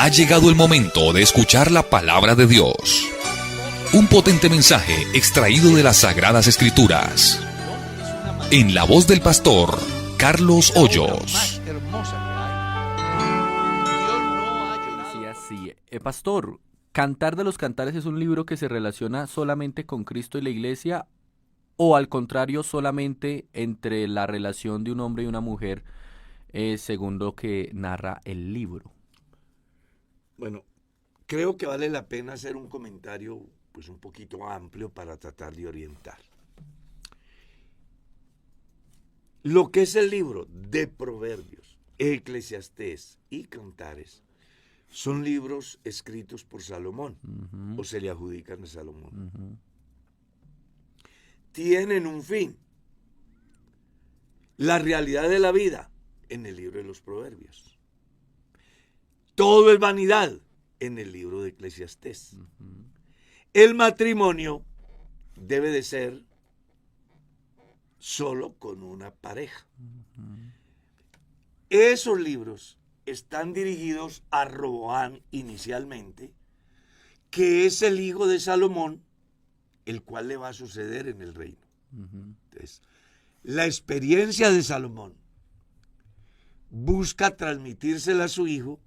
Ha llegado el momento de escuchar la palabra de Dios. Un potente mensaje extraído de las Sagradas Escrituras. En la voz del pastor Carlos Hoyos. Sí, pastor, ¿Cantar de los Cantares es un libro que se relaciona solamente con Cristo y la Iglesia, o al contrario solamente entre la relación de un hombre y una mujer, según lo que narra el libro? Bueno, creo que vale la pena hacer un comentario pues un poquito amplio para tratar de orientar. Lo que es el libro de Proverbios, Eclesiastés y Cantares son libros escritos por Salomón, o se le adjudican a Salomón. Tienen un fin. La realidad de la vida en el libro de los Proverbios. Todo es vanidad en el libro de Eclesiastés. El matrimonio debe de ser solo con una pareja. Esos libros están dirigidos a Roboam inicialmente, que es el hijo de Salomón, el cual le va a suceder en el reino. Entonces, la experiencia de Salomón busca transmitírsela a su hijo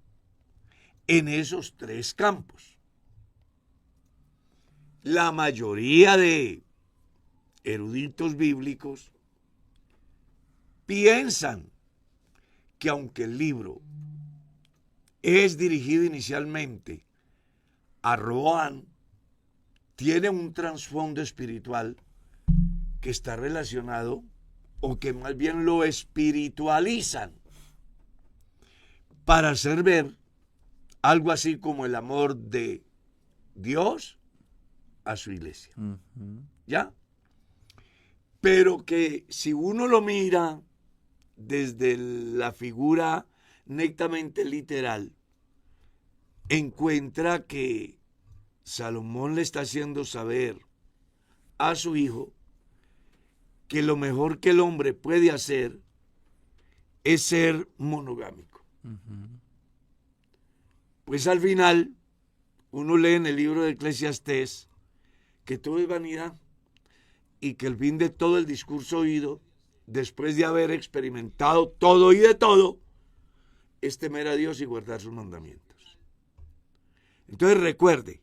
en esos tres campos. La mayoría de eruditos bíblicos piensan que aunque el libro es dirigido inicialmente a Roboam, tiene un trasfondo espiritual que está relacionado, o que más bien lo espiritualizan para hacer ver algo así como el amor de Dios a su iglesia. ¿Ya? Pero que si uno lo mira desde la figura netamente literal, encuentra que Salomón le está haciendo saber a su hijo que lo mejor que el hombre puede hacer es ser monogámico. Pues al final, uno lee en el libro de Eclesiastés que todo es vanidad y que el fin de todo el discurso oído, después de haber experimentado todo y de todo, es temer a Dios y guardar sus mandamientos. Entonces recuerde,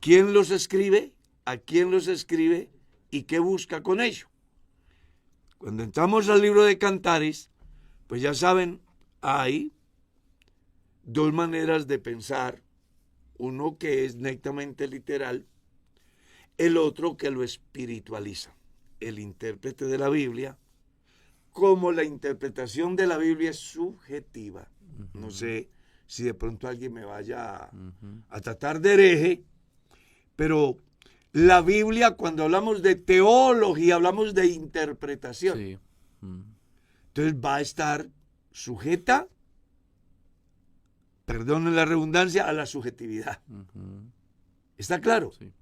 ¿quién los escribe? ¿A quién los escribe? ¿Y qué busca con ello? Cuando entramos al libro de Cantares, pues ya saben, hay dos maneras de pensar. Uno que es netamente literal, el otro que lo espiritualiza. El intérprete de la Biblia, como la interpretación de la Biblia es subjetiva. No sé si de pronto alguien me vaya a tratar de hereje, pero la Biblia, cuando hablamos de teología, hablamos de interpretación. Sí. Entonces va a estar sujeta, perdonen la redundancia, a la subjetividad. ¿Está claro? Sí.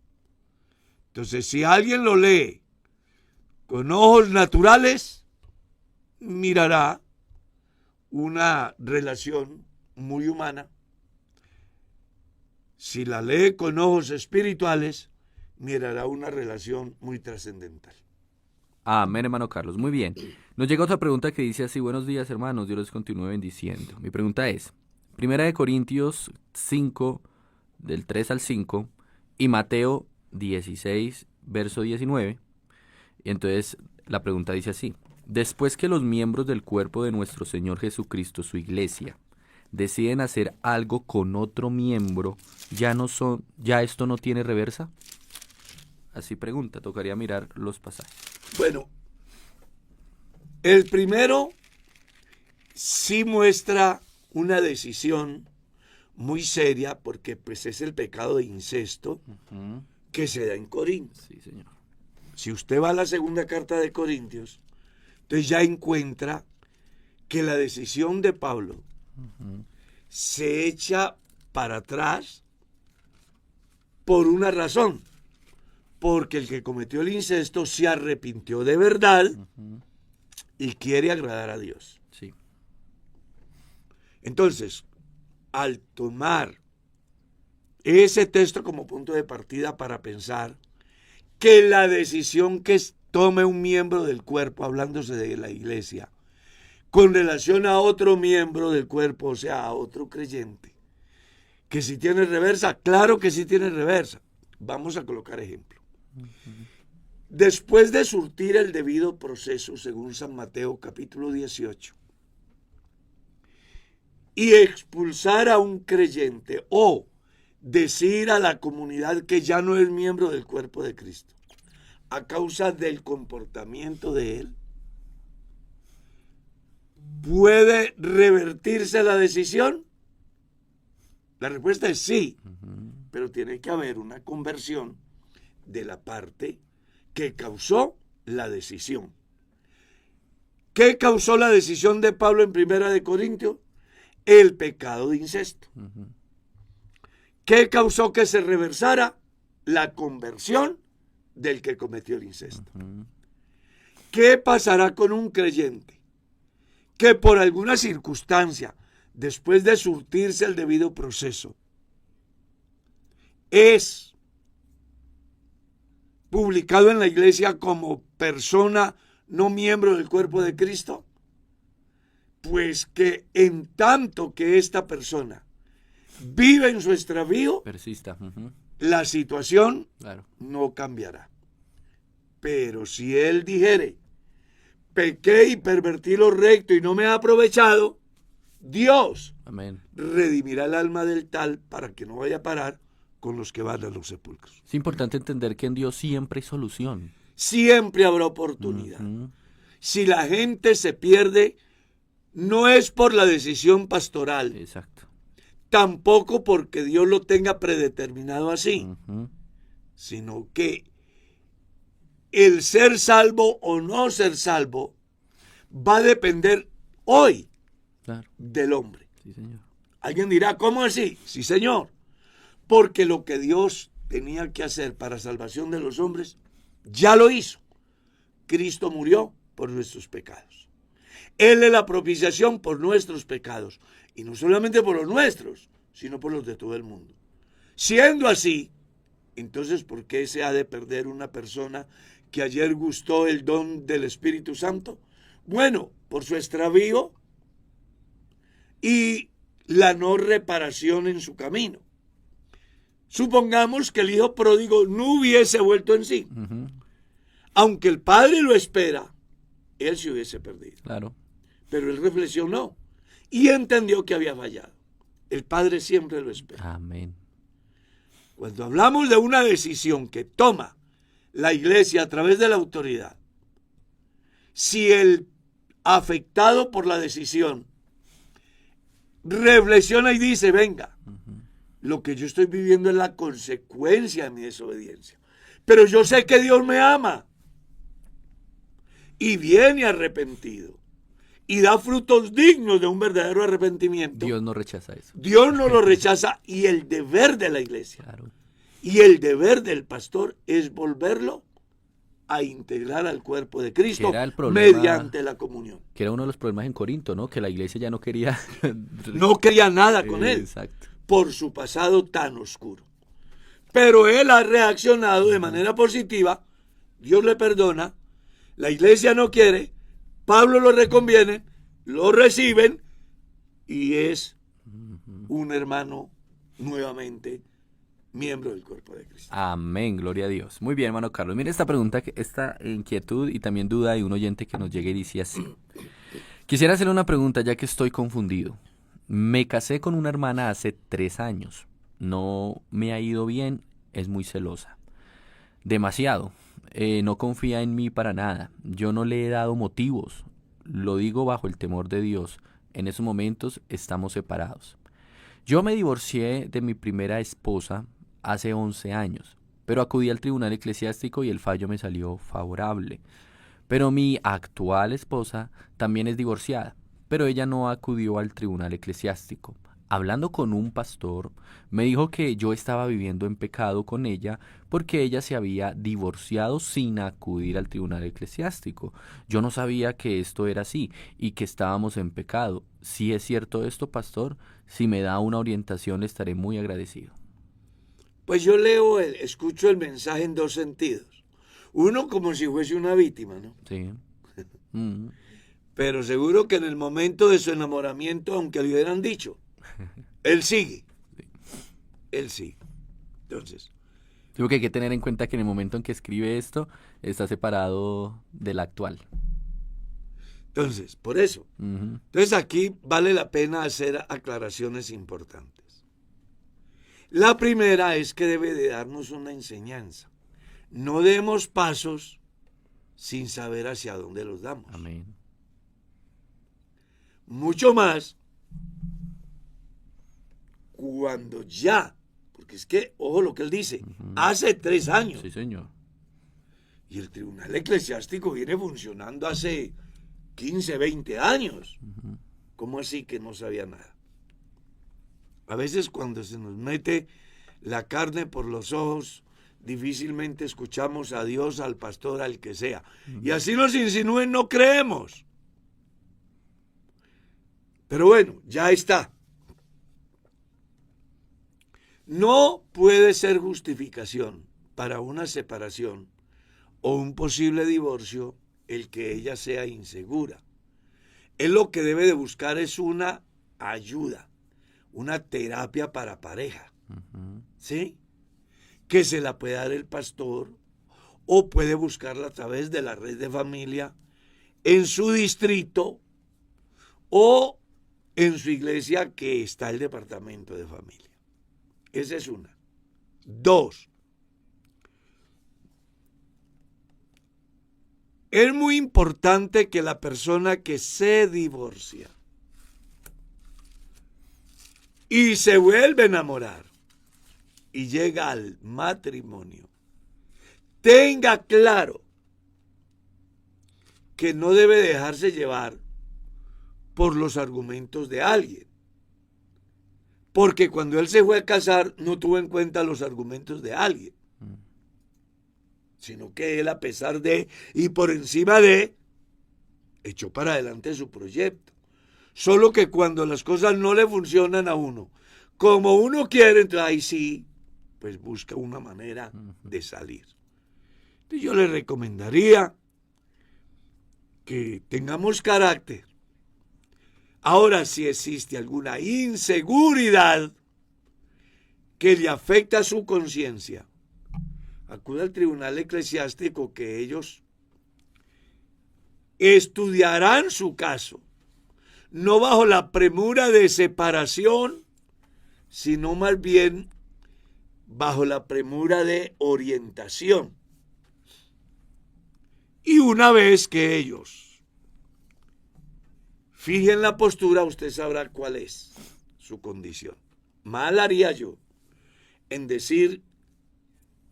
Entonces, si alguien lo lee con ojos naturales, mirará una relación muy humana. Si la lee con ojos espirituales, mirará una relación muy trascendental. Amén, hermano Carlos. Muy bien. Nos llega otra pregunta que dice así: buenos días, hermanos, Dios les continúe bendiciendo. Mi pregunta es, 1 Corintios 5, del 3 al 5, y Mateo 16, verso 19. Y entonces la pregunta dice así: después que los miembros del cuerpo de nuestro Señor Jesucristo, su iglesia, deciden hacer algo con otro miembro, ¿ya esto no tiene reversa? Así pregunta, tocaría mirar los pasajes. Bueno, el primero sí muestra una decisión muy seria, porque pues es el pecado de incesto que se da en Corinto. Sí, señor. Si usted va a la segunda carta de Corintios, entonces ya encuentra que la decisión de Pablo se echa para atrás por una razón. Porque el que cometió el incesto se arrepintió de verdad y quiere agradar a Dios. Sí. Entonces, al tomar ese texto como punto de partida para pensar que la decisión que tome un miembro del cuerpo, hablándose de la iglesia, con relación a otro miembro del cuerpo, o sea, a otro creyente, que si tiene reversa, claro que sí tiene reversa. Vamos a colocar ejemplo. Después de surtir el debido proceso, según San Mateo capítulo 18, y expulsar a un creyente o decir a la comunidad que ya no es miembro del cuerpo de Cristo a causa del comportamiento de él, ¿puede revertirse la decisión? La respuesta es sí, pero tiene que haber una conversión de la parte que causó la decisión. ¿Qué causó la decisión de Pablo en Primera de Corintios? El pecado de incesto. ¿Qué causó que se reversara? La conversión del que cometió el incesto. ¿Qué pasará con un creyente que por alguna circunstancia, después de surtirse el debido proceso, es publicado en la iglesia como persona no miembro del cuerpo de Cristo? Pues que en tanto que esta persona vive en su extravío, persista, la situación claro, no cambiará. Pero si él dijere, pequé y pervertí lo recto y no me ha aprovechado, Dios amén, redimirá el alma del tal para que no vaya a parar con los que van a los sepulcros. Es importante entender que en Dios siempre hay solución. Siempre habrá oportunidad. Si la gente se pierde, no es por la decisión pastoral, Exacto. tampoco porque Dios lo tenga predeterminado así, sino que el ser salvo o no ser salvo va a depender hoy Claro. del hombre. Sí, señor. Alguien dirá, ¿cómo así? Sí, señor. Porque lo que Dios tenía que hacer para salvación de los hombres, ya lo hizo. Cristo murió por nuestros pecados. Él es la propiciación por nuestros pecados. Y no solamente por los nuestros, sino por los de todo el mundo. Siendo así, entonces, ¿por qué se ha de perder una persona que ayer gustó el don del Espíritu Santo? Bueno, por su extravío y la no reparación en su camino. Supongamos que el hijo pródigo no hubiese vuelto en sí. Aunque el padre lo espera, él se hubiese perdido. Claro. Pero él reflexionó y entendió que había fallado. El padre siempre lo espera. Amén. Cuando hablamos de una decisión que toma la iglesia a través de la autoridad, si el afectado por la decisión reflexiona y dice, venga, lo que yo estoy viviendo es la consecuencia de mi desobediencia, pero yo sé que Dios me ama, y viene arrepentido y da frutos dignos de un verdadero arrepentimiento, Dios no rechaza eso. Dios no lo rechaza. Y el deber de la iglesia Claro. y el deber del pastor es volverlo a integrar al cuerpo de Cristo Era el problema, mediante la comunión. que era uno de los problemas en Corinto, ¿no? Que la iglesia ya no quería. No quería nada con él Exacto. por su pasado tan oscuro. Pero él ha reaccionado de manera positiva. Dios le perdona. La iglesia no quiere. Pablo lo reconviene. Lo reciben. Y es un hermano nuevamente miembro del cuerpo de Cristo. Amén, gloria a Dios. Muy bien, hermano Carlos. Mire esta pregunta, esta inquietud y también duda de un oyente que nos llega y dice así. Quisiera hacerle una pregunta ya que estoy confundido. Me casé con una hermana hace 3 años. No me ha ido bien, es muy celosa. Demasiado. No confía en mí para nada. Yo no le he dado motivos. Lo digo bajo el temor de Dios. En esos momentos estamos separados. Yo me divorcié de mi primera esposa hace 11 años, pero acudí al tribunal eclesiástico y el fallo me salió favorable. Pero mi actual esposa también es divorciada, pero ella no acudió al tribunal eclesiástico. hablando con un pastor, me dijo que yo estaba viviendo en pecado con ella porque ella se había divorciado sin acudir al tribunal eclesiástico. Yo no sabía que esto era así y que estábamos en pecado. Si es cierto esto, pastor, si me da una orientación estaré muy agradecido. Pues yo escucho el mensaje en dos sentidos. Uno, como si fuese una víctima, ¿no? Sí. Mm. Pero seguro que en el momento de su enamoramiento, aunque le hubieran dicho, él sigue. Él sigue. Entonces, Digo que hay que tener en cuenta que en el momento en que escribe esto, está separado del actual. por eso. Ujú. Entonces aquí vale la pena hacer aclaraciones importantes. La primera es que debe de darnos una enseñanza. No demos pasos sin saber hacia dónde los damos. Amén. Mucho más cuando ya, porque es que, ojo lo que él dice, hace 3 años. Sí, señor. Y el tribunal eclesiástico viene funcionando hace 15, 20 años. ¿Cómo así que no sabía nada? A veces cuando se nos mete la carne por los ojos, difícilmente escuchamos a Dios, al pastor, al que sea. Y así nos insinúen, no creemos. Pero bueno, ya está. No puede ser justificación para una separación o un posible divorcio el que ella sea insegura. Él lo que debe de buscar es una ayuda, una terapia para pareja, ¿sí? Que se la puede dar el pastor o puede buscarla a través de la red de familia en su distrito o en su iglesia que está el departamento de familia. Esa es una. 2. Es muy importante que la persona que se divorcia y se vuelve a enamorar y llega al matrimonio, tenga claro que no debe dejarse llevar por los argumentos de alguien. Porque cuando él se fue a casar no tuvo en cuenta los argumentos de alguien. Sino que él, a pesar de y por encima de, echó para adelante su proyecto. Solo que cuando las cosas no le funcionan a uno como uno quiere, entonces ahí sí, pues busca una manera de salir. Entonces yo le recomendaría que tengamos carácter. Ahora, si existe alguna inseguridad que le afecta a su conciencia, acuda al tribunal eclesiástico que ellos estudiarán su caso, no bajo la premura de separación, sino más bien bajo la premura de orientación. Y una vez que ellos fijen la postura, usted sabrá cuál es su condición. Mal haría yo en decir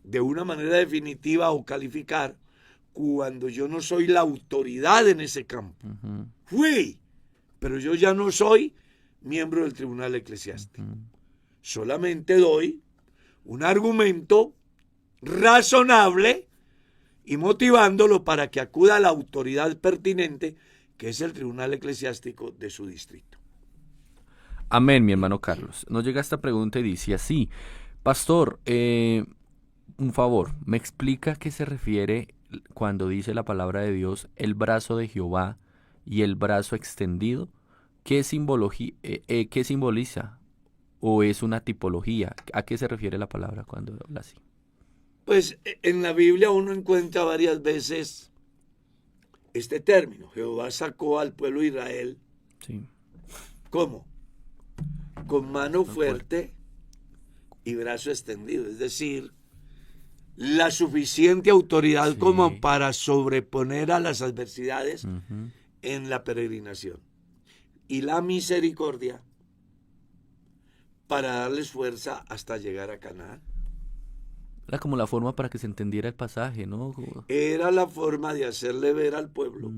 de una manera definitiva o calificar cuando yo no soy la autoridad en ese campo. Fui, pero yo ya no soy miembro del tribunal eclesiástico. Solamente doy un argumento razonable y motivándolo para que acuda a la autoridad pertinente, que es el tribunal eclesiástico de su distrito. Amén, mi hermano Carlos. Nos llega esta pregunta y dice así: Pastor, un favor, ¿me explica a qué se refiere cuando dice la palabra de Dios el brazo de Jehová y el brazo extendido? ¿Qué simboliza? ¿O es una tipología? ¿A qué se refiere la palabra cuando habla así? Pues en la Biblia uno encuentra varias veces este término. Jehová sacó al pueblo de Israel. Sí. ¿Cómo? Con mano fuerte y brazo extendido. Es decir, la suficiente autoridad como para sobreponer a las adversidades en la peregrinación. Y la misericordia para darles fuerza hasta llegar a Canaán. Era como la forma para que se entendiera el pasaje, ¿no? Era la forma de hacerle ver al pueblo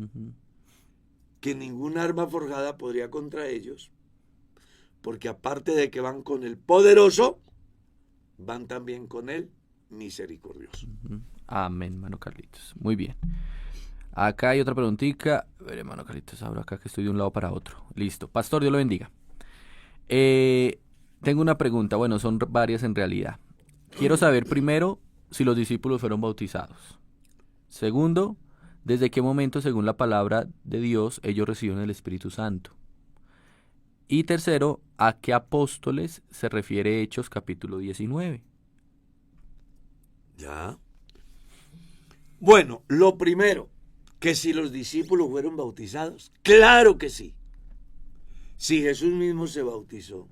que ningún arma forjada podría contra ellos, porque aparte de que van con el poderoso, van también con el misericordioso. Amén, hermano Carlitos. Muy bien. Acá hay otra preguntita. A ver, hermano Carlitos, abro acá que estoy de un lado para otro. Listo. Pastor, Dios lo bendiga. Tengo una pregunta. Bueno, son varias en realidad. Quiero saber primero si los discípulos fueron bautizados. Segundo, ¿desde qué momento, según la palabra de Dios, ellos reciben el Espíritu Santo? Y tercero, ¿a qué apóstoles se refiere Hechos capítulo 19? Ya. Bueno, lo primero, que si los discípulos fueron bautizados, claro que sí. Si Jesús mismo se bautizó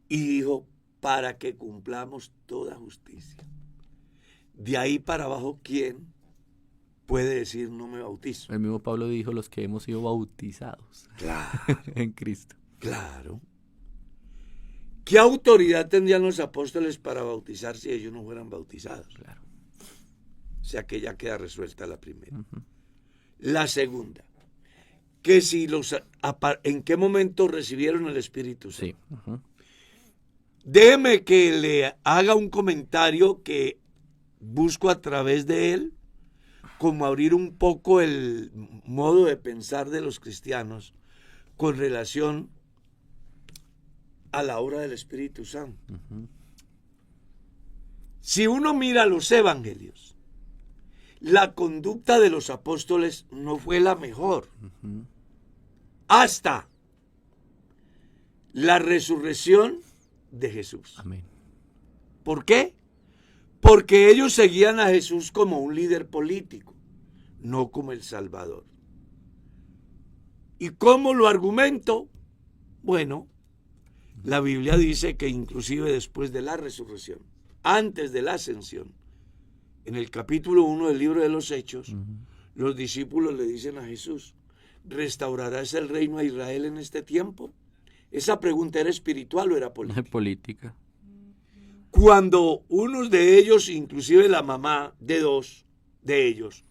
y dijo, para que cumplamos toda justicia. De ahí para abajo, ¿quién puede decir no me bautizo? El mismo Pablo dijo los que hemos sido bautizados Claro, en Cristo. claro. ¿Qué autoridad tendrían los apóstoles para bautizar si ellos no fueran bautizados? Claro. O sea que ya queda resuelta la primera. Ujú. La segunda, que si ¿en qué momento recibieron el Espíritu Santo? Sí. Ujú. Déjeme que le haga un comentario que busco a través de él, como abrir un poco el modo de pensar de los cristianos con relación a la obra del Espíritu Santo. Ujú. Si uno mira los evangelios, la conducta de los apóstoles no fue la mejor Ujú. hasta la resurrección de Jesús. Amén. ¿Por qué? Porque ellos seguían a Jesús como un líder político, no como el Salvador. ¿Y cómo lo argumento? Bueno, la Biblia dice que inclusive después de la resurrección, antes de la ascensión, en el capítulo 1 del libro de los Hechos, los discípulos le dicen a Jesús, ¿restaurarás el reino a Israel en este tiempo? Esa pregunta era espiritual o era política. Política. Cuando unos de ellos, inclusive la mamá de dos de ellos,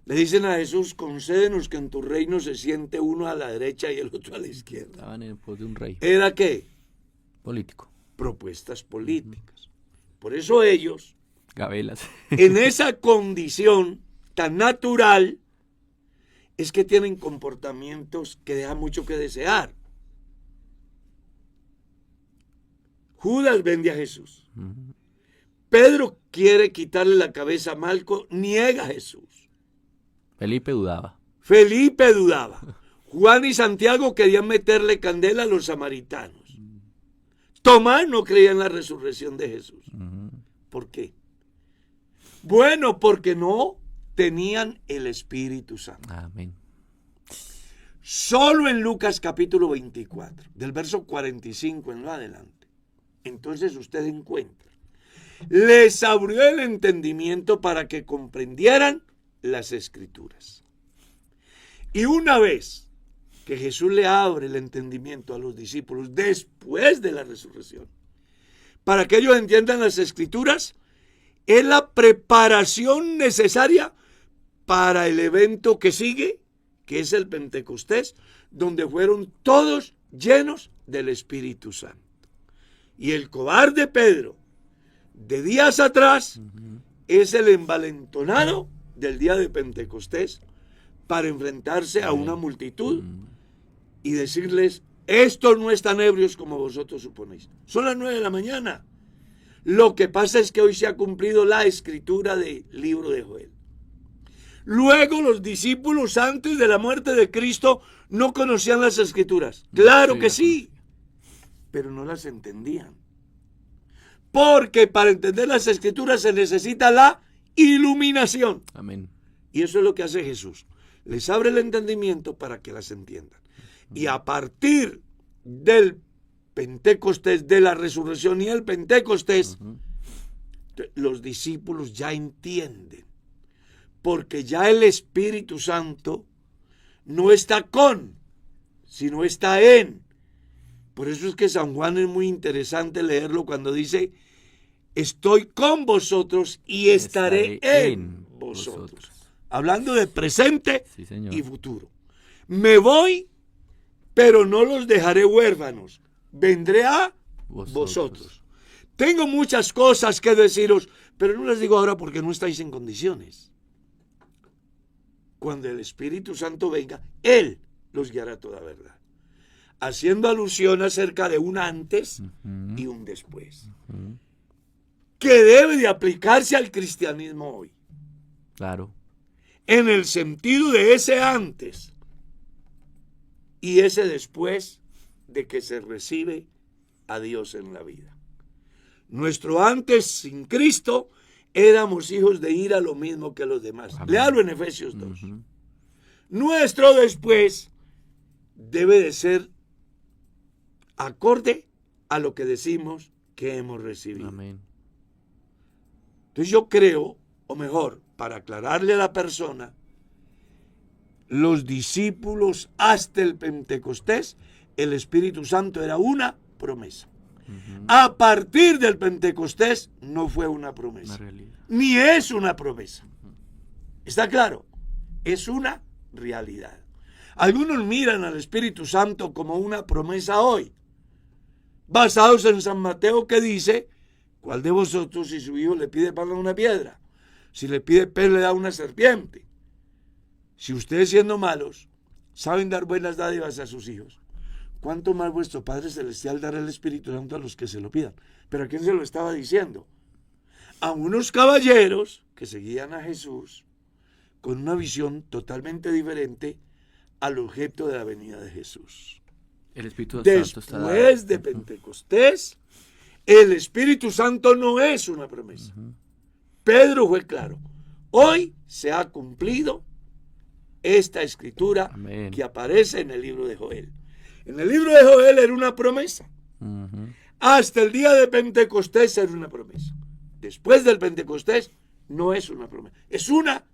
le dicen a Jesús, concédenos que en tu reino se siente uno a la derecha y el otro a la izquierda. Estaban en pos de un rey. ¿Era qué? Político. Propuestas políticas. Por eso ellos, Gabelas. en esa condición tan natural, es que tienen comportamientos que dejan mucho que desear. Judas vende a Jesús. Ujú. Pedro quiere quitarle la cabeza a Malco, niega a Jesús. Felipe dudaba. Felipe dudaba. Juan y Santiago querían meterle candela a los samaritanos. Tomás no creía en la resurrección de Jesús. Ujú. ¿Por qué? Bueno, porque no tenían el Espíritu Santo. Amén. Solo en Lucas capítulo 24, del verso 45 en lo adelante. Entonces usted encuentra. Les abrió el entendimiento para que comprendieran las Escrituras. Y una vez que Jesús le abre el entendimiento a los discípulos después de la resurrección, para que ellos entiendan las Escrituras, es la preparación necesaria para el evento que sigue, que es el Pentecostés, donde fueron todos llenos del Espíritu Santo. Y el cobarde Pedro, de días atrás, es el envalentonado del día de Pentecostés para enfrentarse a una multitud y decirles, estos no están ebrios como vosotros suponéis. Son las 9 de la mañana. Lo que pasa es que hoy se ha cumplido la escritura del libro de Joel. Luego los discípulos antes de la muerte de Cristo no conocían las escrituras. Claro que sí, pero no las entendían. Porque para entender las escrituras se necesita la iluminación. Amén. Y eso es lo que hace Jesús. Les abre el entendimiento para que las entiendan. Y a partir del Pentecostés, de la resurrección y el Pentecostés, los discípulos ya entienden. Porque ya el Espíritu Santo no está con, sino está en. Por eso es que San Juan es muy interesante leerlo cuando dice, estoy con vosotros y estaré en vosotros. Hablando de presente Sí, señor. y futuro. Me voy pero no los dejaré huérfanos. Vendré a vosotros. Tengo muchas cosas que deciros, pero no les digo ahora porque no estáis en condiciones. Cuando el Espíritu Santo venga, Él los guiará a toda verdad. Haciendo alusión acerca de un antes y un después. Que debe de aplicarse al cristianismo hoy. Claro. En el sentido de ese antes y ese después de que se recibe a Dios en la vida. Nuestro antes sin Cristo éramos hijos de ira lo mismo que los demás. Amén. Léalo en Efesios 2. Nuestro después debe de ser acorde a lo que decimos que hemos recibido. Amén. Entonces yo creo, o mejor, para aclararle a la persona, los discípulos hasta el Pentecostés, el Espíritu Santo era una promesa. A partir del Pentecostés no fue una promesa, ni es una promesa. ¿Está claro? Es una realidad. Algunos miran al Espíritu Santo como una promesa hoy, basados en San Mateo, que dice: ¿cuál de vosotros, si su hijo le pide pan a una piedra? Si le pide pez, le da una serpiente. Si ustedes, siendo malos, saben dar buenas dádivas a sus hijos, ¿cuánto más vuestro Padre Celestial dará el Espíritu Santo a los que se lo pidan? ¿Pero a quién se lo estaba diciendo? A unos caballeros que seguían a Jesús con una visión totalmente diferente al objeto de la venida de Jesús. El Espíritu Santo está Después de Pentecostés, el Espíritu Santo no es una promesa. Pedro fue claro. Hoy se ha cumplido esta escritura. Amén. Que aparece en el libro de Joel. En el libro de Joel era una promesa. Hasta el día de Pentecostés era una promesa. Después del Pentecostés no es una promesa, es una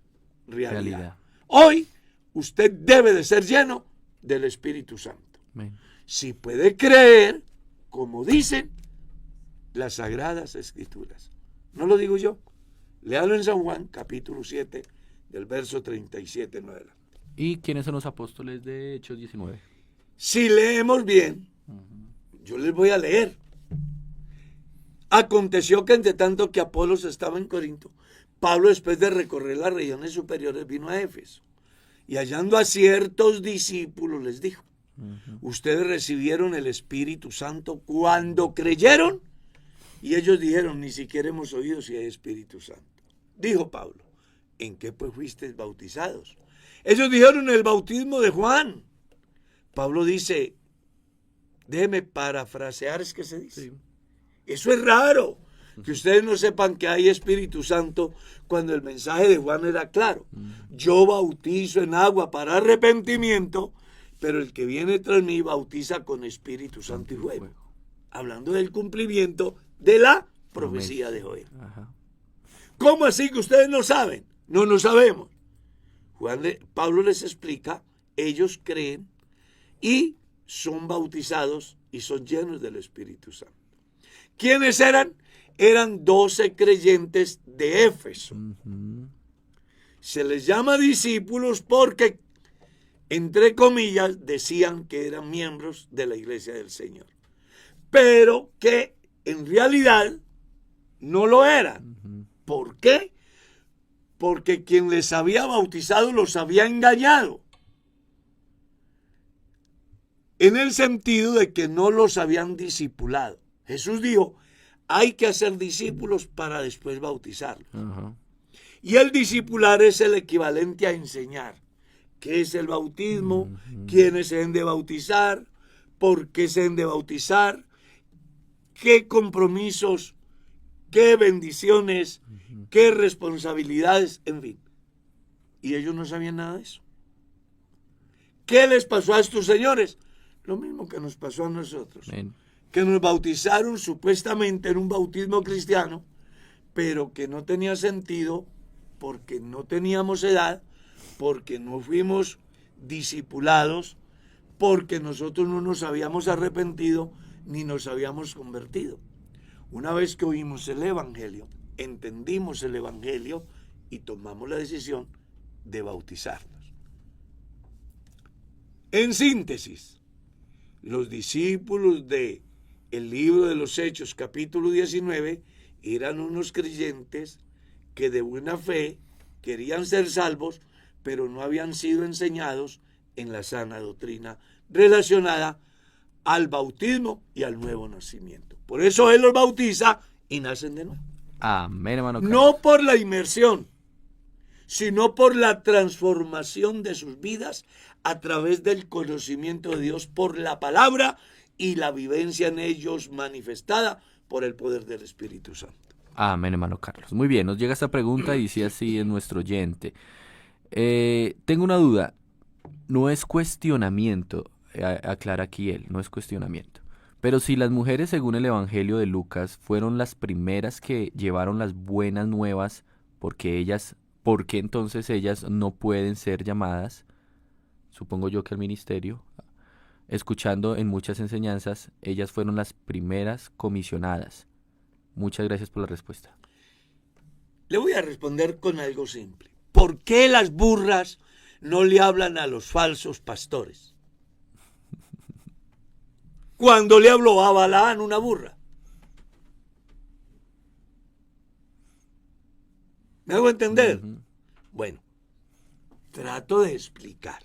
realidad. Hoy usted debe de ser lleno del Espíritu Santo. Amén. Si puede creer, como dicen las Sagradas Escrituras. No lo digo yo. Léalo en San Juan, capítulo 7, del verso 37 en adelante. ¿Y quiénes son los apóstoles de Hechos 19? Si leemos bien, yo les voy a leer. Aconteció que entre tanto que Apolos estaba en Corinto, Pablo, después de recorrer las regiones superiores, vino a Éfeso. Y hallando a ciertos discípulos les dijo: ustedes recibieron el Espíritu Santo cuando creyeron. Y ellos dijeron: ni siquiera hemos oído si hay Espíritu Santo. Dijo Pablo: ¿en qué pues fuisteis bautizados? Ellos dijeron: el bautismo de Juan. Pablo dice, déjeme parafrasear, es que se dice. Sí. Eso es raro, que ustedes no sepan que hay Espíritu Santo cuando el mensaje de Juan era claro. Yo bautizo en agua para arrepentimiento, pero el que viene tras mí bautiza con Espíritu Santo y fuego. Hablando del cumplimiento de la profecía de Joel. ¿Cómo así que ustedes no saben? No, no sabemos. Pablo les explica, ellos creen y son bautizados y son llenos del Espíritu Santo. ¿Quiénes eran? Eran 12 creyentes de Éfeso. Se les llama discípulos porque, entre comillas, decían que eran miembros de la iglesia del Señor, pero que en realidad no lo eran. ¿Por qué? Porque quien les había bautizado los había engañado, en el sentido de que no los habían discipulado. Jesús dijo, hay que hacer discípulos para después bautizarlos. Y el discipular es el equivalente a enseñar. ¿Qué es el bautismo? ¿Quiénes se deben de bautizar? ¿Por qué se deben de bautizar? ¿Qué compromisos? ¿Qué bendiciones? ¿Qué responsabilidades? En fin. Y ellos no sabían nada de eso. ¿Qué les pasó a estos señores? Lo mismo que nos pasó a nosotros. Amén. Que nos bautizaron supuestamente en un bautismo cristiano, pero que no tenía sentido porque no teníamos edad, porque no fuimos discipulados, porque nosotros no nos habíamos arrepentido ni nos habíamos convertido. Una vez que oímos el Evangelio, entendimos el Evangelio y tomamos la decisión de bautizarnos. En síntesis, Los discípulos de el libro de los Hechos, capítulo 19, eran unos creyentes que de buena fe querían ser salvos, pero no habían sido enseñados en la sana doctrina relacionada al bautismo y al nuevo nacimiento. Por eso Él los bautiza y nacen de nuevo. Amén, hermano Carlos. No por la inmersión, sino por la transformación de sus vidas a través del conocimiento de Dios por la palabra y la vivencia en ellos manifestada por el poder del Espíritu Santo. Amén, hermano Carlos. Muy bien, nos llega esta pregunta y dice así en nuestro oyente. Tengo una duda, no es cuestionamiento, aclara aquí él, no es cuestionamiento. Pero si las mujeres, según el Evangelio de Lucas, fueron las primeras que llevaron las buenas nuevas, ¿por qué entonces ellas no pueden ser llamadas? Supongo yo que el ministerio, escuchando en muchas enseñanzas, ellas fueron las primeras comisionadas. Muchas gracias por la respuesta. Le voy a responder con algo simple. ¿Por qué las burras no le hablan a los falsos pastores? Cuando le habló a Balaán, una burra. ¿Me hago entender? Uh-huh. Bueno, trato de explicar.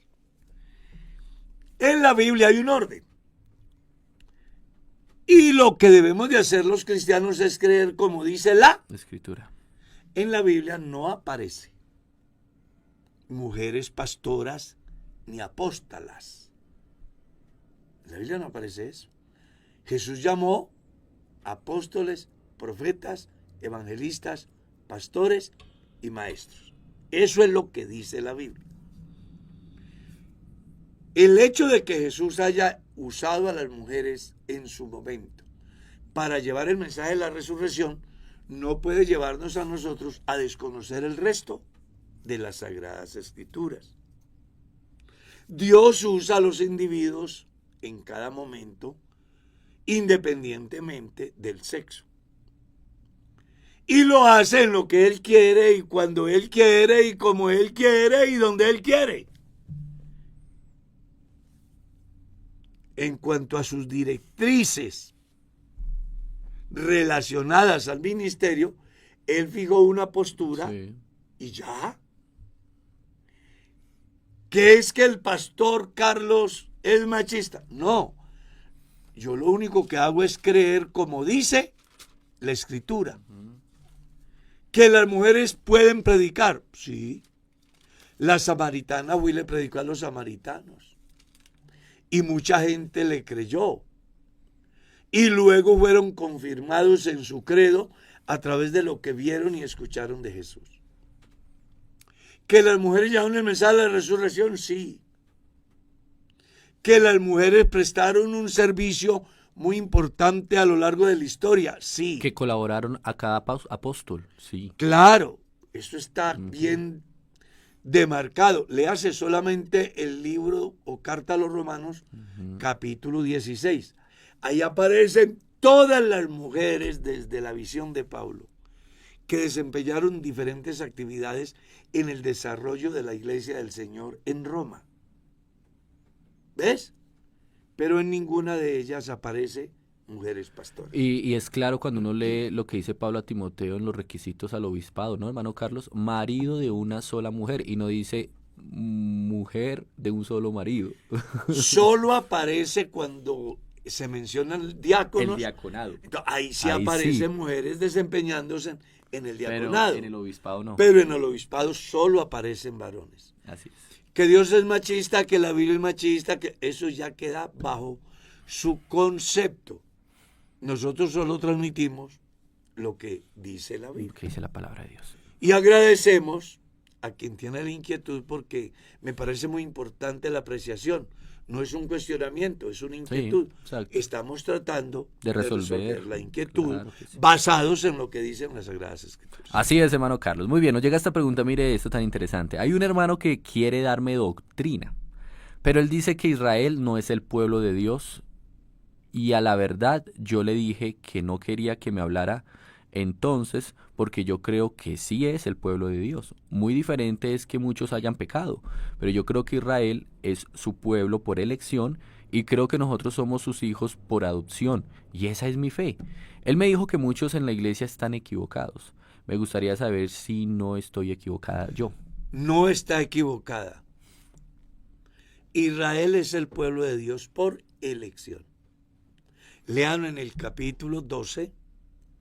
En la Biblia hay un orden. Y lo que debemos de hacer los cristianos es creer como dice la Escritura. En la Biblia no aparece mujeres pastoras ni apóstolas. En la Biblia no aparece eso. Jesús llamó apóstoles, profetas, evangelistas, pastores y maestros. Eso es lo que dice la Biblia. El hecho de que Jesús haya usado a las mujeres en su momento para llevar el mensaje de la resurrección no puede llevarnos a nosotros a desconocer el resto de las Sagradas Escrituras. Dios usa a los individuos en cada momento, independientemente del sexo. Y lo hace en lo que Él quiere y cuando Él quiere y como Él quiere y donde Él quiere. En cuanto a sus directrices relacionadas al ministerio, Él fijó una postura y ya. ¿Qué es que el pastor Carlos es machista? No. Yo lo único que hago es creer como dice la Escritura. ¿Que las mujeres pueden predicar? Sí. La samaritana fue y le predicó a los samaritanos. Y mucha gente le creyó. Y luego fueron confirmados en su credo a través de lo que vieron y escucharon de Jesús. ¿Que las mujeres llevaron el mensaje de la resurrección? Sí. ¿Que las mujeres prestaron un servicio muy importante a lo largo de la historia? Sí. ¿Que colaboraron a cada apóstol? Sí. Claro, eso está bien demarcado. Léase solamente el libro o carta a los Romanos, capítulo 16. Ahí aparecen todas las mujeres desde la visión de Pablo que desempeñaron diferentes actividades en el desarrollo de la iglesia del Señor en Roma. ¿Ves? Pero en ninguna de ellas aparece mujeres pastoras. Y es claro cuando uno lee lo que dice Pablo a Timoteo en los requisitos al obispado, ¿no, hermano Carlos? Marido de una sola mujer, y no dice mujer de un solo marido. Solo aparece cuando se mencionan diáconos. El diaconado. Ahí sí aparecen mujeres desempeñándose en el diaconado. Pero en el obispado no. Pero en el obispado solo aparecen varones. Así es. Que Dios es machista, que la Biblia es machista, que eso ya queda bajo su concepto. Nosotros solo transmitimos lo que dice la Biblia. Lo que dice la palabra de Dios. Y agradecemos a quien tiene la inquietud porque me parece muy importante la apreciación. No es un cuestionamiento, es una inquietud. Sí, estamos tratando de resolver la inquietud, claro que sí, basados en lo que dicen las Sagradas Escrituras. Así es, hermano Carlos. Muy bien, nos llega esta pregunta, mire esto tan interesante. Hay un hermano que quiere darme doctrina, pero él dice que Israel no es el pueblo de Dios, y a la verdad yo le dije que no quería que me hablara entonces, porque yo creo que sí es el pueblo de Dios. Muy diferente es que muchos hayan pecado, pero yo creo que Israel es su pueblo por elección y creo que nosotros somos sus hijos por adopción, y esa es mi fe. Él me dijo que muchos en la iglesia están equivocados. Me gustaría saber si no estoy equivocada yo. No está equivocada. Israel es el pueblo de Dios por elección. Lean en el capítulo 12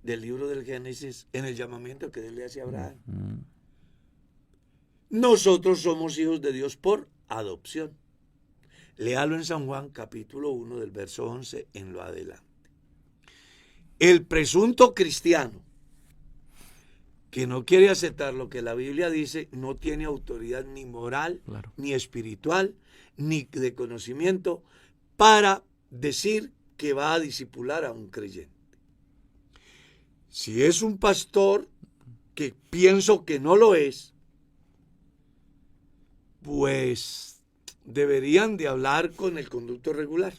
del libro del Génesis, en el llamamiento que Dios le hace a Abraham. Nosotros somos hijos de Dios por adopción. Léalo en San Juan capítulo 1 del verso 11 en lo adelante. El presunto cristiano que no quiere aceptar lo que la Biblia dice no tiene autoridad ni moral, Claro. ni espiritual, ni de conocimiento para decir que va a discipular a un creyente. Si es un pastor, que pienso que no lo es, pues deberían de hablar con el conducto regular.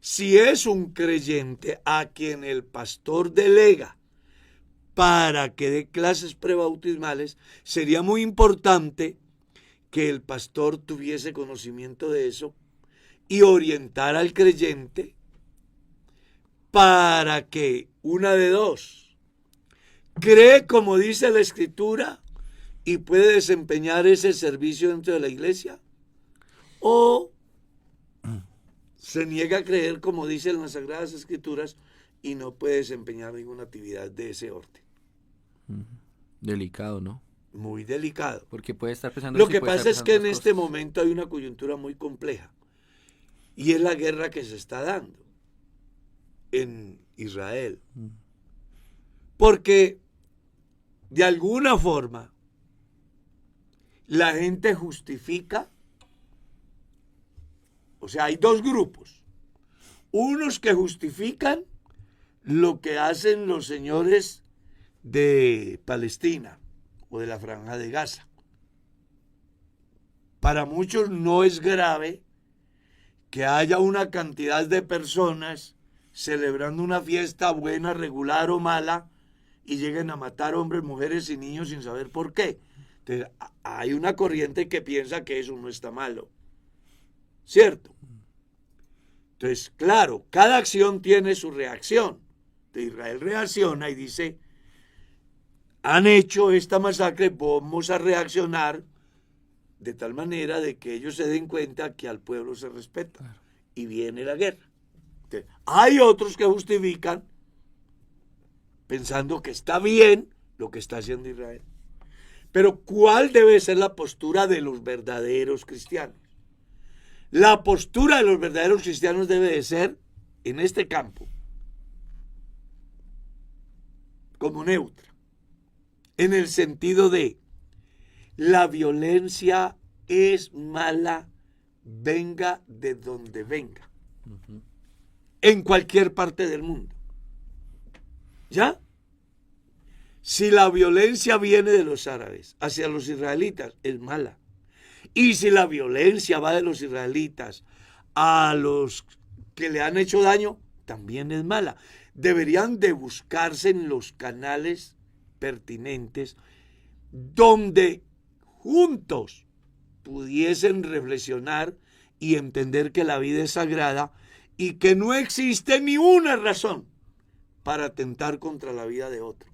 Si es un creyente a quien el pastor delega para que dé clases prebautismales, sería muy importante que el pastor tuviese conocimiento de eso y orientara al creyente para que una de dos, cree como dice la Escritura y puede desempeñar ese servicio dentro de la iglesia, o se niega a creer como dicen las Sagradas Escrituras y no puede desempeñar ninguna actividad de ese orden. Delicado, ¿no? Muy delicado. Porque puede estar pensando... Lo que pasa es que en este momento hay una coyuntura muy compleja y es la guerra que se está dando en Israel. Porque de alguna forma la gente justifica, o sea, hay dos grupos. Unos que justifican lo que hacen los señores de Palestina o de la Franja de Gaza. Para muchos no es grave que haya una cantidad de personas celebrando una fiesta buena, regular o mala y lleguen a matar hombres, mujeres y niños sin saber por qué. Entonces, hay una corriente que piensa que eso no está malo. ¿Cierto? Entonces, claro, cada acción tiene su reacción. Entonces, Israel reacciona y dice: han hecho esta masacre, vamos a reaccionar de tal manera de que ellos se den cuenta que al pueblo se respeta. Claro. Y viene la guerra. Entonces, hay otros que justifican pensando que está bien lo que está haciendo Israel. Pero ¿cuál debe ser la postura de los verdaderos cristianos? La postura de los verdaderos cristianos debe de ser, en este campo, como neutra. En el sentido de la violencia es mala, venga de donde venga, en cualquier parte del mundo. ¿Ya? Si la violencia viene de los árabes hacia los israelitas, es mala. Y si la violencia va de los israelitas a los que le han hecho daño, también es mala. Deberían de buscarse en los canales pertinentes donde juntos pudiesen reflexionar y entender que la vida es sagrada y que no existe ni una razón para atentar contra la vida de otro.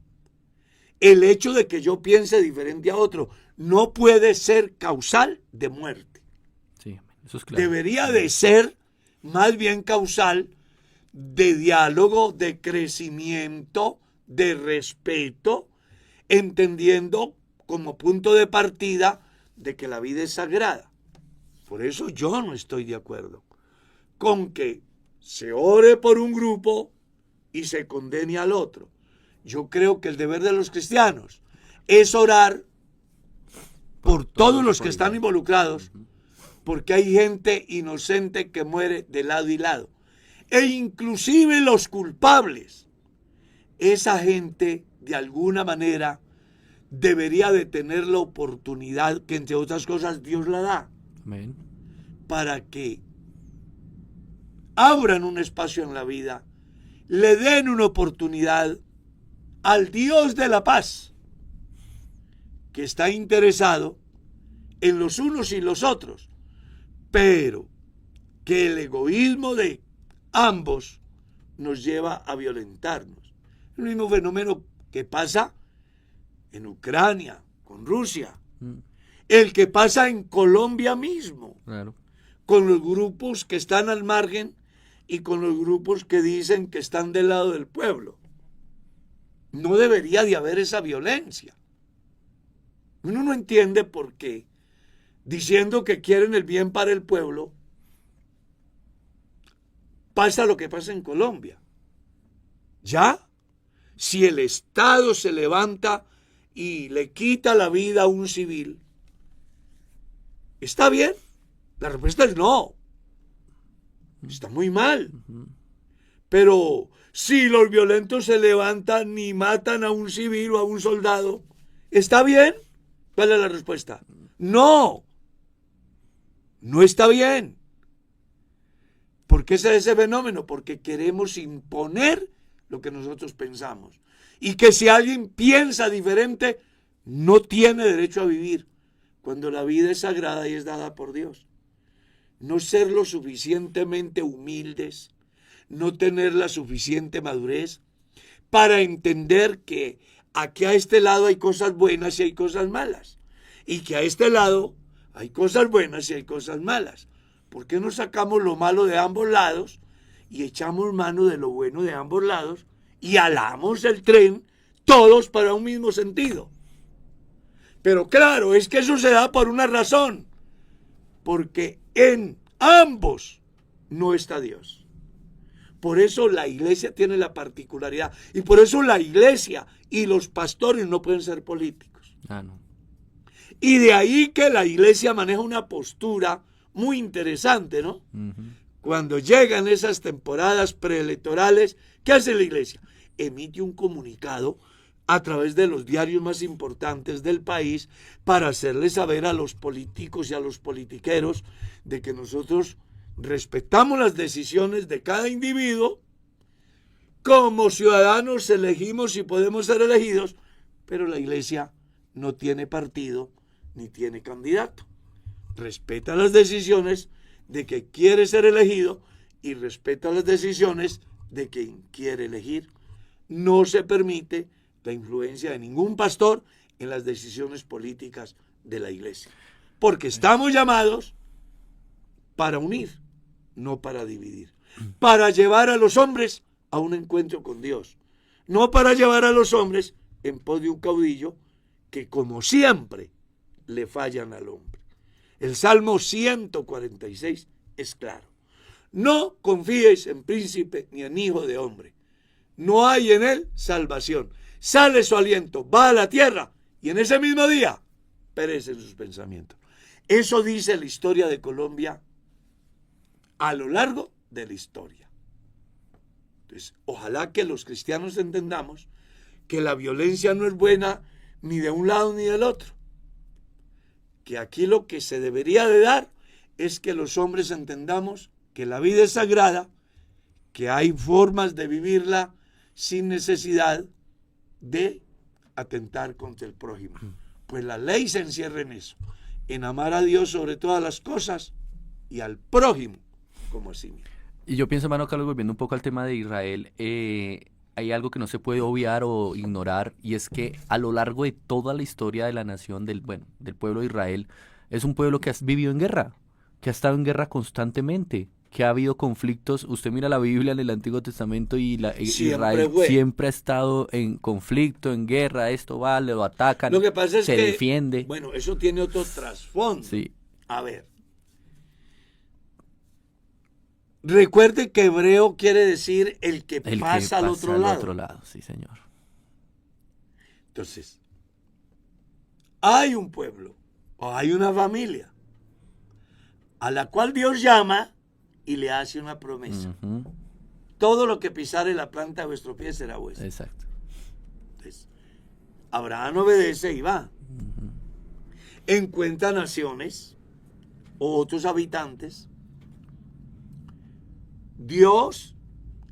El hecho de que yo piense diferente a otro no puede ser causal de muerte. Sí, eso es claro. Debería de ser más bien causal de diálogo, de crecimiento, de respeto, entendiendo como punto de partida de que la vida es sagrada. Por eso yo no estoy de acuerdo con que se ore por un grupo y se condene al otro. Yo creo que el deber de los cristianos es orar por todos los que están involucrados, porque hay gente inocente que muere de lado y lado, e inclusive los culpables. Esa gente, de alguna manera, debería de tener la oportunidad que, entre otras cosas, Dios la da. Amén. Para que abran un espacio en la vida, le den una oportunidad al Dios de la paz, que está interesado en los unos y los otros, pero que el egoísmo de ambos nos lleva a violentarnos. El mismo fenómeno que pasa en Ucrania, con Rusia, el que pasa en Colombia mismo, Claro. con los grupos que están al margen y con los grupos que dicen que están del lado del pueblo. No debería de haber esa violencia. Uno no entiende por qué, diciendo que quieren el bien para el pueblo, pasa lo que pasa en Colombia. ¿Ya? Si el Estado se levanta y le quita la vida a un civil, ¿está bien? La respuesta es no. Está muy mal. Pero si los violentos se levantan y matan a un civil o a un soldado, ¿está bien? ¿Cuál es la respuesta? No. No está bien. ¿Por qué se da ese fenómeno? Porque queremos imponer lo que nosotros pensamos. Y que si alguien piensa diferente, no tiene derecho a vivir, cuando la vida es sagrada y es dada por Dios. No ser lo suficientemente humildes, no tener la suficiente madurez para entender que aquí a este lado hay cosas buenas y hay cosas malas, y que a este lado hay cosas buenas y hay cosas malas. ¿Por qué no sacamos lo malo de ambos lados y echamos mano de lo bueno de ambos lados y alamos el tren todos para un mismo sentido? Pero claro, es que eso se da por una razón, porque en ambos no está Dios. Por eso la iglesia tiene la particularidad, y por eso la iglesia y los pastores no pueden ser políticos. No. Y de ahí que la iglesia maneja una postura muy interesante, ¿no? Cuando llegan esas temporadas preelectorales, ¿qué hace la iglesia? Emite un comunicado a través de los diarios más importantes del país para hacerle saber a los políticos y a los politiqueros de que nosotros respetamos las decisiones de cada individuo, como ciudadanos elegimos y podemos ser elegidos, pero la iglesia no tiene partido ni tiene candidato. Respeta las decisiones de que quiere ser elegido y respeta las decisiones de quien quiere elegir. No se permite la influencia de ningún pastor en las decisiones políticas de la iglesia, porque estamos llamados para unir, no para dividir, para llevar a los hombres a un encuentro con Dios, no para llevar a los hombres en pos de un caudillo que, como siempre, le fallan al hombre. El Salmo 146 es claro: no confíes en príncipe ni en hijo de hombre, no hay en él salvación. Sale su aliento, va a la tierra y en ese mismo día perecen sus pensamientos. Eso dice la historia de Colombia a lo largo de la historia. Entonces, ojalá que los cristianos entendamos que la violencia no es buena ni de un lado ni del otro. Que aquí lo que se debería de dar es que los hombres entendamos que la vida es sagrada, que hay formas de vivirla sin necesidad de atentar contra el prójimo. Pues la ley se encierra en eso, en amar a Dios sobre todas las cosas y al prójimo como a sí mismo. Y yo pienso, hermano Carlos, volviendo un poco al tema de Israel, hay algo que no se puede obviar o ignorar, y es que a lo largo de toda la historia de la nación, del pueblo de Israel, es un pueblo que ha vivido en guerra, que ha estado en guerra constantemente, que ha habido conflictos. Usted mira la Biblia en el Antiguo Testamento y Israel siempre ha estado en conflicto, en guerra, esto va, lo atacan, lo que pasa es se que, defiende. Bueno, eso tiene otro trasfondo. Sí. A ver, recuerde que hebreo quiere decir el que pasa al otro lado. Al otro lado, sí, señor. Entonces, hay un pueblo o hay una familia a la cual Dios llama y le hace una promesa. Todo lo que pisare la planta de vuestro pie será vuestro. Exacto. Entonces, Abraham obedece y va. Encuentra naciones o otros habitantes. Dios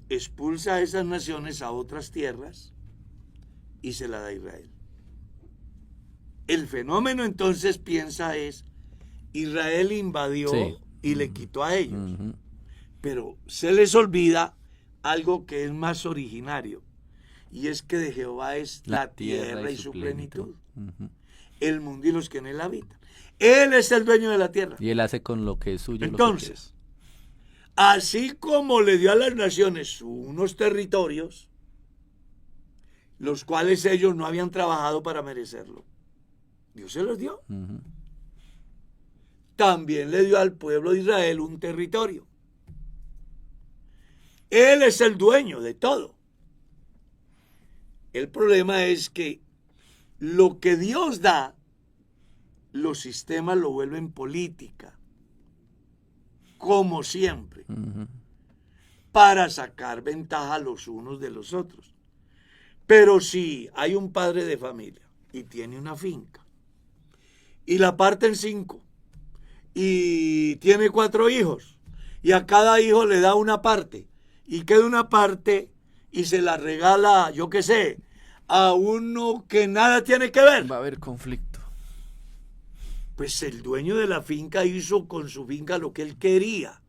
expulsa a esas naciones a otras tierras y se la da a Israel. El fenómeno entonces piensa es: Israel invadió y le quitó a ellos. Pero se les olvida algo que es más originario, y es que de Jehová es la tierra y su plenitud, el mundo y los que en él habitan. Él es el dueño de la tierra. Y él hace con lo que es suyo. Entonces, así como le dio a las naciones unos territorios, los cuales ellos no habían trabajado para merecerlo, Dios se los dio. También le dio al pueblo de Israel un territorio. Él es el dueño de todo. El problema es que lo que Dios da, los sistemas lo vuelven política, como siempre, para sacar ventaja los unos de los otros. Pero si hay un padre de familia y tiene una finca y la parte en 5 y tiene 4 hijos y a cada hijo le da una parte y queda una parte y se la regala, yo qué sé, a uno que nada tiene que ver, va a haber conflicto. Pues el dueño de la finca hizo con su finca lo que él quería.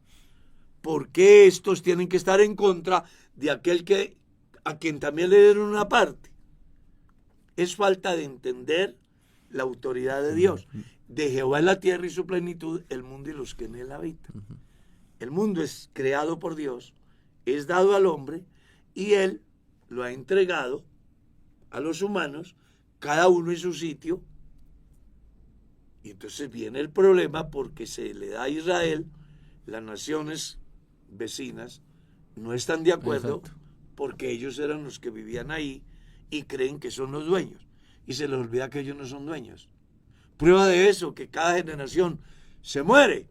¿Por qué estos tienen que estar en contra de aquel a quien también le dieron una parte? Es falta de entender la autoridad de Dios. De Jehová es la tierra y su plenitud, el mundo y los que en él habitan. El mundo es creado por Dios, es dado al hombre, y él lo ha entregado a los humanos, cada uno en su sitio. Y entonces viene el problema, porque se le da a Israel, las naciones vecinas no están de acuerdo. Exacto. Porque ellos eran los que vivían ahí y creen que son los dueños, y se les olvida que ellos no son dueños. Prueba de eso, que cada generación se muere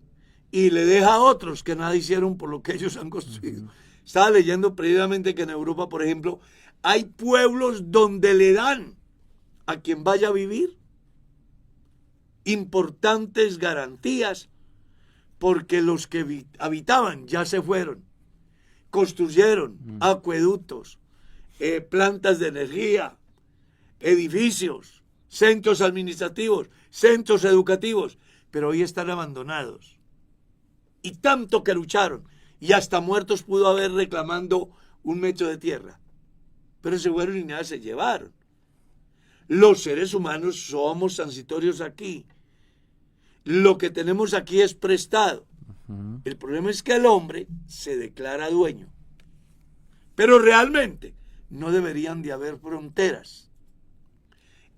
y le deja a otros que nada hicieron por lo que ellos han construido. Estaba leyendo previamente que en Europa, por ejemplo, hay pueblos donde le dan a quien vaya a vivir importantes garantías, porque los que habitaban ya se fueron, construyeron acueductos, plantas de energía, edificios, centros administrativos, centros educativos, pero hoy están abandonados. Y tanto que lucharon, y hasta muertos pudo haber reclamando un metro de tierra, pero se fueron y nada se llevaron. Los seres humanos somos transitorios aquí. Lo que tenemos aquí es prestado. El problema es que el hombre se declara dueño. Pero realmente no deberían de haber fronteras.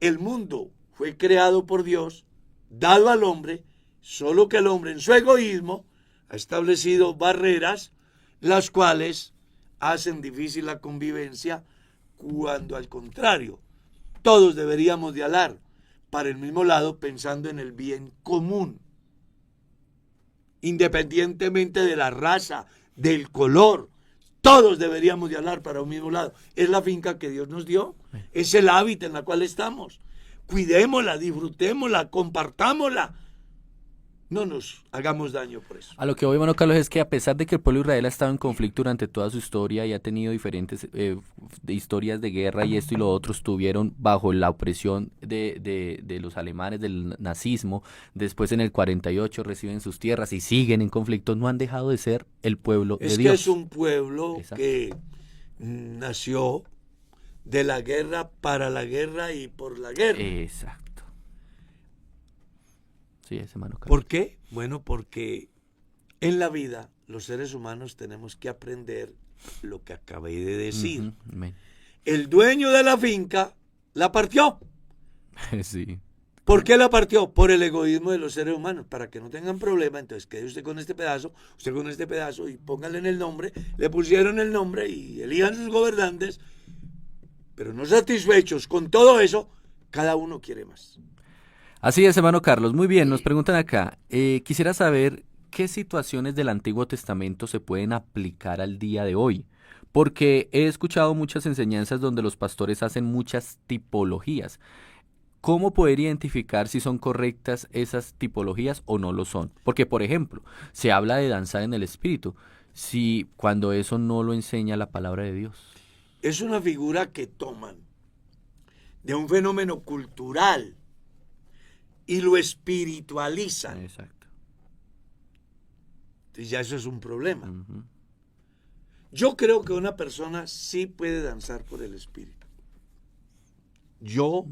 El mundo fue creado por Dios, dado al hombre, solo que el hombre en su egoísmo ha establecido barreras, las cuales hacen difícil la convivencia, cuando al contrario, todos deberíamos de alar para el mismo lado, pensando en el bien común, independientemente de la raza, del color. Todos deberíamos de alar para un mismo lado. Es la finca que Dios nos dio, es el hábitat en el cual estamos. Cuidémosla, disfrutémosla, compartámosla. No nos hagamos daño por eso. A lo que voy, hermano Carlos, es que a pesar de que el pueblo de Israel ha estado en conflicto durante toda su historia y ha tenido diferentes historias de guerra y esto y lo otro, estuvieron bajo la opresión de los alemanes, del nazismo. Después en el 48 reciben sus tierras y siguen en conflicto. No han dejado de ser el pueblo de Dios. Es que es un pueblo que nació de la guerra, para la guerra y por la guerra. Exacto. Sí, ese hermano Carlos. ¿Por qué? Bueno, porque en la vida los seres humanos tenemos que aprender lo que acabé de decir. El dueño de la finca la partió. Sí. ¿Por qué la partió? Por el egoísmo de los seres humanos, para que no tengan problema. Entonces quede usted con este pedazo, usted con este pedazo, y póngale en el nombre. Le pusieron el nombre y elijan sus gobernantes, pero no satisfechos con todo eso, cada uno quiere más. Así es, hermano Carlos. Muy bien, nos preguntan acá. Quisiera saber qué situaciones del Antiguo Testamento se pueden aplicar al día de hoy. Porque he escuchado muchas enseñanzas donde los pastores hacen muchas tipologías. ¿Cómo poder identificar si son correctas esas tipologías o no lo son? Porque, por ejemplo, se habla de danzar en el Espíritu, si cuando eso no lo enseña la palabra de Dios. Es una figura que toman de un fenómeno cultural y lo espiritualizan. Exacto. Entonces ya eso es un problema. Yo creo que una persona sí puede danzar por el Espíritu. Yo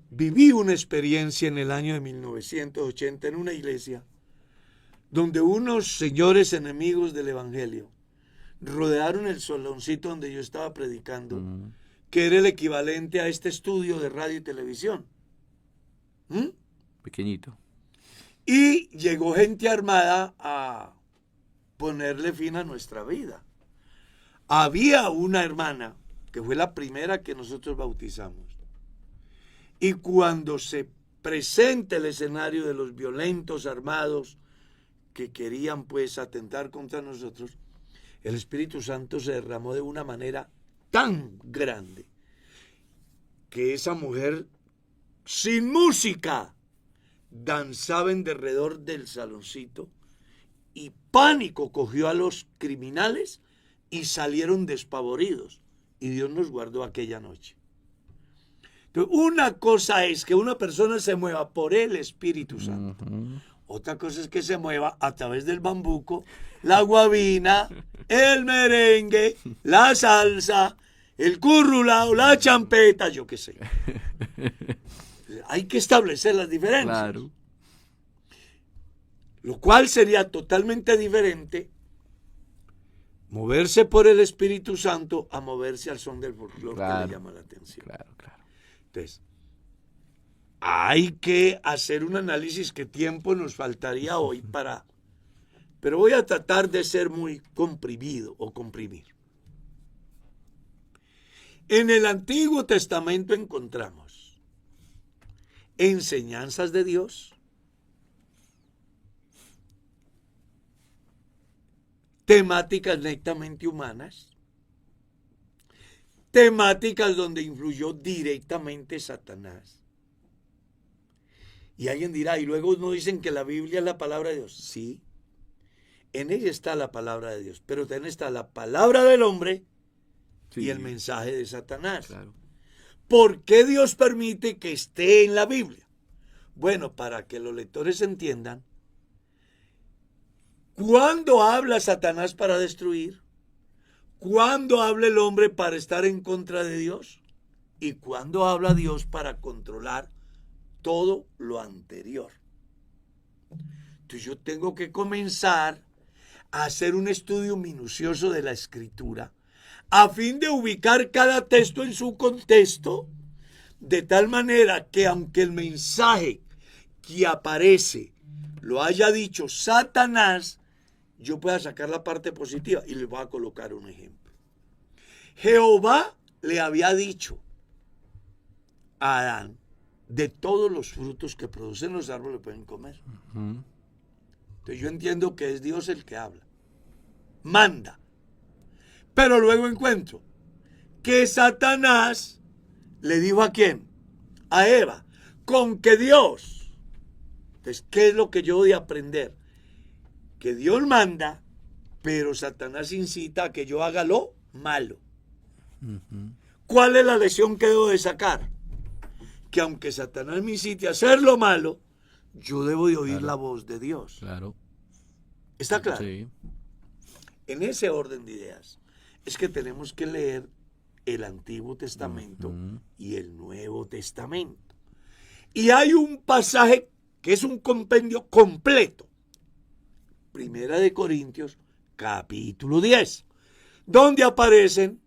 viví una experiencia en el año de 1980 en una iglesia donde unos señores enemigos del Evangelio rodearon el saloncito donde yo estaba predicando, que era el equivalente a este estudio de radio y televisión. Pequeñito. Y llegó gente armada a ponerle fin a nuestra vida. Había una hermana que fue la primera que nosotros bautizamos. Y cuando se presenta el escenario de los violentos armados que querían pues atentar contra nosotros, el Espíritu Santo se derramó de una manera tan grande que esa mujer sin música danzaba en derredor del saloncito y pánico cogió a los criminales y salieron despavoridos y Dios nos guardó aquella noche. Entonces, una cosa es que una persona se mueva por el Espíritu Santo. Otra cosa es que se mueva a través del bambuco, la guabina, el merengue, la salsa, el currulao, la champeta, yo qué sé. Hay que establecer las diferencias. Claro. Lo cual sería totalmente diferente moverse por el Espíritu Santo a moverse al son del folclore, que le llama la atención. Claro. Entonces, hay que hacer un análisis que tiempo nos faltaría hoy para... Pero voy a tratar de ser muy comprimido o comprimir. En el Antiguo Testamento encontramos enseñanzas de Dios, temáticas netamente humanas, temáticas donde influyó directamente Satanás. Y alguien dirá, y luego nos dicen que la Biblia es la palabra de Dios. Sí, en ella está la palabra de Dios, pero también está la palabra del hombre y el mensaje de Satanás. Claro. ¿Por qué Dios permite que esté en la Biblia? Bueno, para que los lectores entiendan, ¿cuándo habla Satanás para destruir? ¿Cuándo habla el hombre para estar en contra de Dios? ¿Y cuándo habla Dios para controlar todo lo anterior? Entonces yo tengo que comenzar a hacer un estudio minucioso de la Escritura a fin de ubicar cada texto en su contexto, de tal manera que aunque el mensaje que aparece lo haya dicho Satanás, yo pueda sacar la parte positiva y les voy a colocar un ejemplo. Jehová le había dicho a Adán, de todos los frutos que producen los árboles pueden comer. Entonces yo entiendo que es Dios el que habla, manda. Pero luego encuentro que Satanás le dijo ¿a quién? A Eva, con que Dios. Entonces, ¿qué es lo que yo voy a aprender? Que Dios manda, pero Satanás incita a que yo haga lo malo. ¿Cuál es la lección que debo de sacar? Que aunque Satanás me incite a hacer lo malo, yo debo de oír la voz de Dios. Claro. ¿Está claro? Sí. En ese orden de ideas es que tenemos que leer el Antiguo Testamento y el Nuevo Testamento. Y hay un pasaje que es un compendio completo. Primera de Corintios, capítulo 10, donde aparecen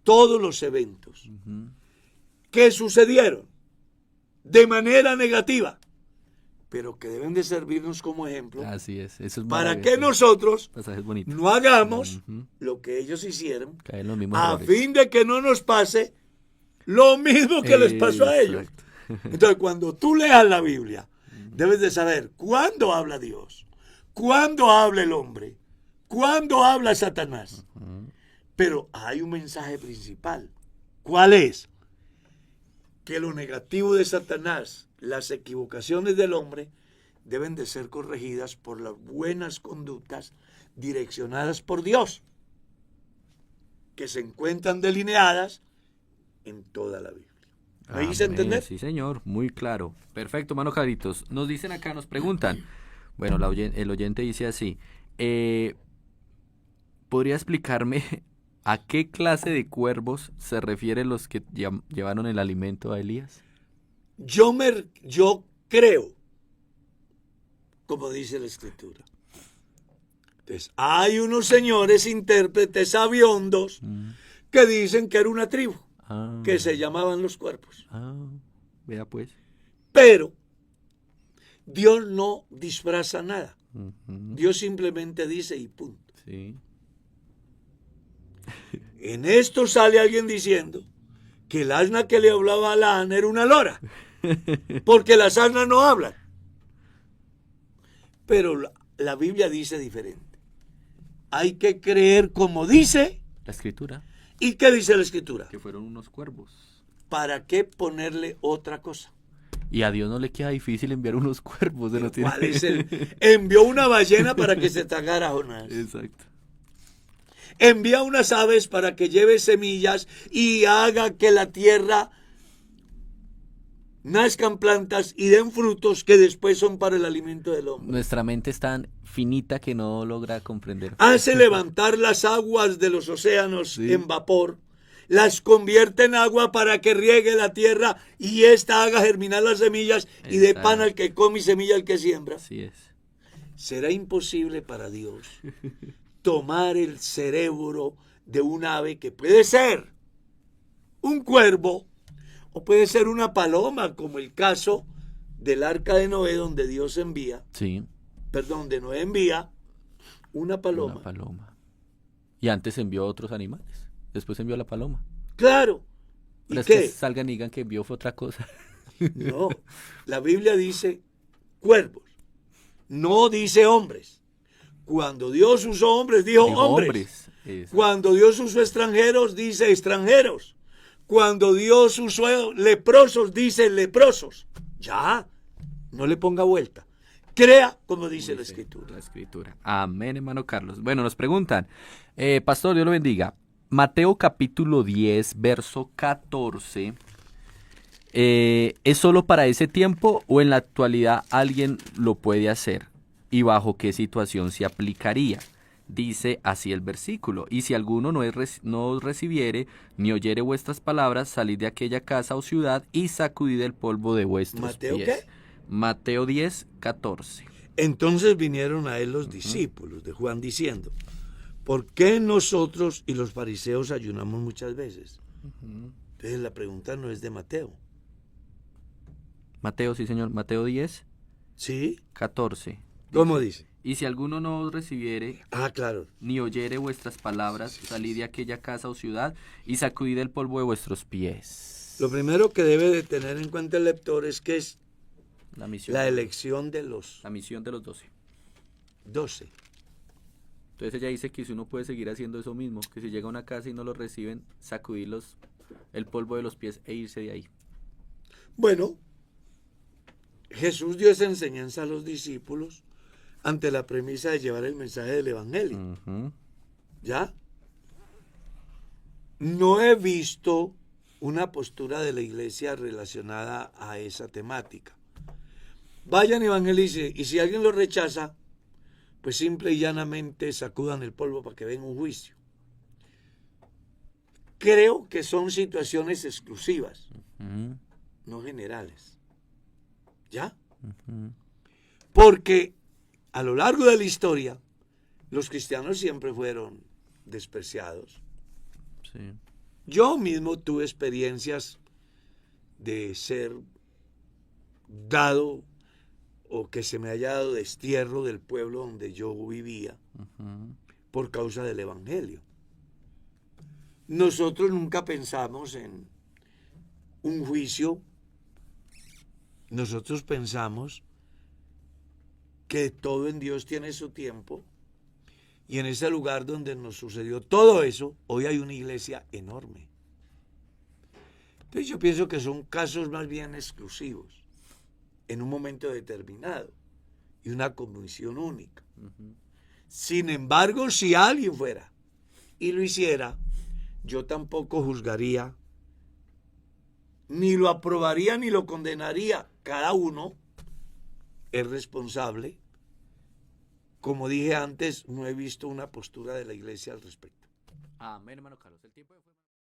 todos los eventos que sucedieron de manera negativa, pero que deben de servirnos como ejemplo. Así es, eso es para que nosotros no hagamos lo que ellos hicieron, a fin de que no nos pase lo mismo que les pasó a ellos. Entonces, cuando tú leas la Biblia, debes de saber cuándo habla Dios, cuándo habla el hombre, cuándo habla Satanás. Pero hay un mensaje principal. ¿Cuál es? Que lo negativo de Satanás, las equivocaciones del hombre, deben de ser corregidas por las buenas conductas direccionadas por Dios, que se encuentran delineadas en toda la Biblia. ¿Me hice entender? Sí, señor, muy claro. Perfecto, mano Caritos. Nos dicen acá, nos preguntan. Bueno, el oyente dice así. ¿podría explicarme a qué clase de cuervos se refieren los que llevaron el alimento a Elías? Yo creo, como dice la Escritura. Entonces, hay unos señores intérpretes sabiondos que dicen que era una tribu, que se llamaban los cuervos. Vea pues. Pero Dios no disfraza nada. Dios simplemente dice y punto. Sí. En esto sale alguien diciendo que el asna que le hablaba a la asna era una lora, porque las asnas no hablan. Pero la Biblia dice diferente. Hay que creer como dice La Escritura. ¿Y qué dice la Escritura? Que fueron unos cuervos. ¿Para qué ponerle otra cosa? Y a Dios no le queda difícil enviar unos cuervos. ¿Cuál es envió una ballena para que se tragara a Jonás. Exacto. Envía unas aves para que lleve semillas y haga que la tierra nazcan plantas y den frutos que después son para el alimento del hombre. Nuestra mente es tan finita que no logra comprender. Hace levantar las aguas de los océanos en vapor, las convierte en agua para que riegue la tierra y ésta haga germinar las semillas y dé pan al que come y semilla al que siembra. Así es. ¿Será imposible para Dios tomar el cerebro de un ave que puede ser un cuervo o puede ser una paloma, como el caso del arca de Noé, donde Dios envía, donde Noé envía una paloma? Una paloma. Y antes envió otros animales. Después envió la paloma. Claro. Pero es que salgan y digan que envió fue otra cosa. No, la Biblia dice cuervos, no dice hombres. Cuando Dios usó hombres, dijo hombres. Cuando Dios usó extranjeros, dice extranjeros. Cuando Dios usó leprosos, dice leprosos. Ya, no le ponga vuelta. Crea como dice la Escritura. La Escritura. Amén, hermano Carlos. Bueno, nos preguntan, pastor, Dios lo bendiga. Mateo capítulo 10, verso 14. ¿Es solo para ese tiempo o en la actualidad alguien lo puede hacer? ¿Y bajo qué situación se aplicaría? Dice así el versículo: y si alguno no os recibiere, ni oyere vuestras palabras, salid de aquella casa o ciudad y sacudid el polvo de vuestros pies. ¿Mateo qué? Mateo 10, 14. Entonces vinieron a él los discípulos de Juan diciendo: ¿por qué nosotros y los fariseos ayunamos muchas veces? Entonces la pregunta no es de Mateo. Mateo, sí señor, Mateo 10, ¿sí? 14. ¿Cómo dice? Y si alguno no os recibiere, claro, ni oyere vuestras palabras, salid de aquella casa o ciudad y sacudid el polvo de vuestros pies. Lo primero que debe de tener en cuenta el lector es que es la elección de los... La misión de los 12. 12. Entonces ella dice que si uno puede seguir haciendo eso mismo, que si llega a una casa y no los reciben, sacudirlos el polvo de los pies e irse de ahí. Bueno, Jesús dio esa enseñanza a los discípulos ante la premisa de llevar el mensaje del Evangelio. ¿Ya? No he visto una postura de la iglesia relacionada a esa temática. Vayan y evangelicen, y si alguien lo rechaza, pues simple y llanamente sacudan el polvo para que venga un juicio. Creo que son situaciones exclusivas, no generales. ¿Ya? Porque a lo largo de la historia, los cristianos siempre fueron despreciados. Sí. Yo mismo tuve experiencias de ser dado o que se me haya dado destierro del pueblo donde yo vivía por causa del Evangelio. Nosotros nunca pensamos en un juicio. Nosotros pensamos que todo en Dios tiene su tiempo, y en ese lugar donde nos sucedió todo eso, hoy hay una iglesia enorme. Entonces yo pienso que son casos más bien exclusivos, en un momento determinado, y una convicción única. Sin embargo, si alguien fuera y lo hiciera, yo tampoco juzgaría, ni lo aprobaría, ni lo condenaría. Cada uno es responsable como dije antes, no he visto una postura de la iglesia al respecto. Amén, hermano Carlos. El tiempo fue...